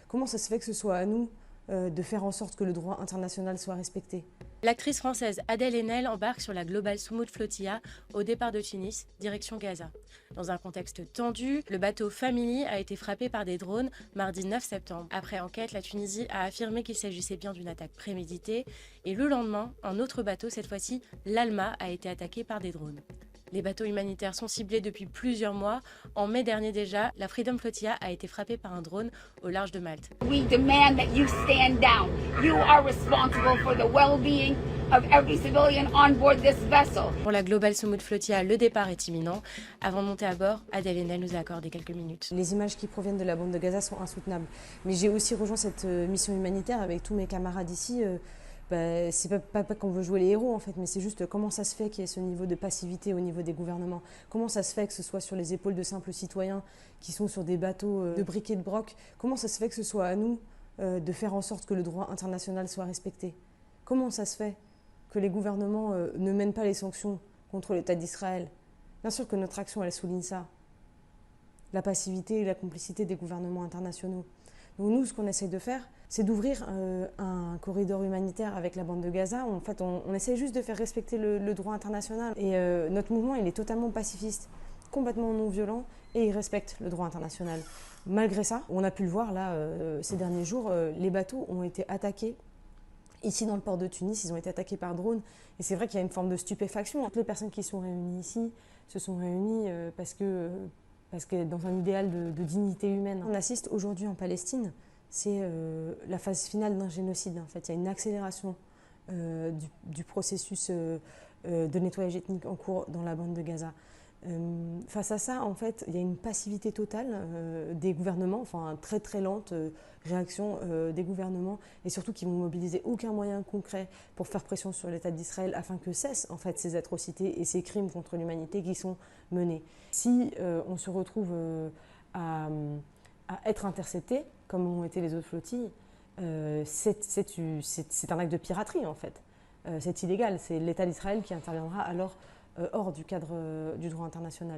Comment ça se fait que ce soit à nous de faire en sorte que le droit international soit respecté? L'actrice française Adèle Haenel embarque sur la Global Soumoud Flotilla au départ de Tunis, direction Gaza. Dans un contexte tendu, le bateau Family a été frappé par des drones mardi 9 septembre. Après enquête, la Tunisie a affirmé qu'il s'agissait bien d'une attaque préméditée et le lendemain, un autre bateau, cette fois-ci l'Alma, a été attaqué par des drones. Les bateaux humanitaires sont ciblés depuis plusieurs mois. En mai dernier déjà, la Freedom Flotilla a été frappée par un drone au large de Malte. We demand that you stand down. You are responsible for the well-being of every civilian on board this vessel. Pour la Global Soumoud Flotilla, le départ est imminent. Avant de monter à bord, Adèle Haenel nous a accordé quelques minutes. Les images qui proviennent de la bande de Gaza sont insoutenables. Mais j'ai aussi rejoint cette mission humanitaire avec tous mes camarades ici. C'est pas qu'on veut jouer les héros en fait, mais c'est juste comment ça se fait qu'il y ait ce niveau de passivité au niveau des gouvernements. Comment ça se fait que ce soit sur les épaules de simples citoyens qui sont sur des bateaux de briques et de broc. Comment ça se fait que ce soit à nous de faire en sorte que le droit international soit respecté. Comment ça se fait que les gouvernements ne mènent pas les sanctions contre l'État d'Israël. Bien sûr que notre action, elle souligne ça. La passivité et la complicité des gouvernements internationaux. Donc nous, ce qu'on essaye de faire, c'est d'ouvrir un corridor humanitaire avec la bande de Gaza. En fait, on essaye juste de faire respecter le droit international. Et notre mouvement, il est totalement pacifiste, complètement non violent, et il respecte le droit international. Malgré ça, on a pu le voir là, ces derniers jours, les bateaux ont été attaqués. Ici, dans le port de Tunis, ils ont été attaqués par drone. Et c'est vrai qu'il y a une forme de stupéfaction. Toutes les personnes qui sont réunies ici se sont réunies parce que dans un idéal de dignité humaine. On assiste aujourd'hui en Palestine, c'est la phase finale d'un génocide. En fait, il y a une accélération du processus de nettoyage ethnique en cours dans la bande de Gaza. Face à ça, en fait, il y a une passivité totale des gouvernements, enfin très très lente réaction des gouvernements, et surtout qui vont mobiliser aucun moyen concret pour faire pression sur l'État d'Israël afin que cessent en fait ces atrocités et ces crimes contre l'humanité qui sont menés. Si on se retrouve à être intercepté, comme ont été les autres flottilles, c'est un acte de piraterie en fait. C'est illégal, c'est l'État d'Israël qui interviendra alors hors du cadre du droit international.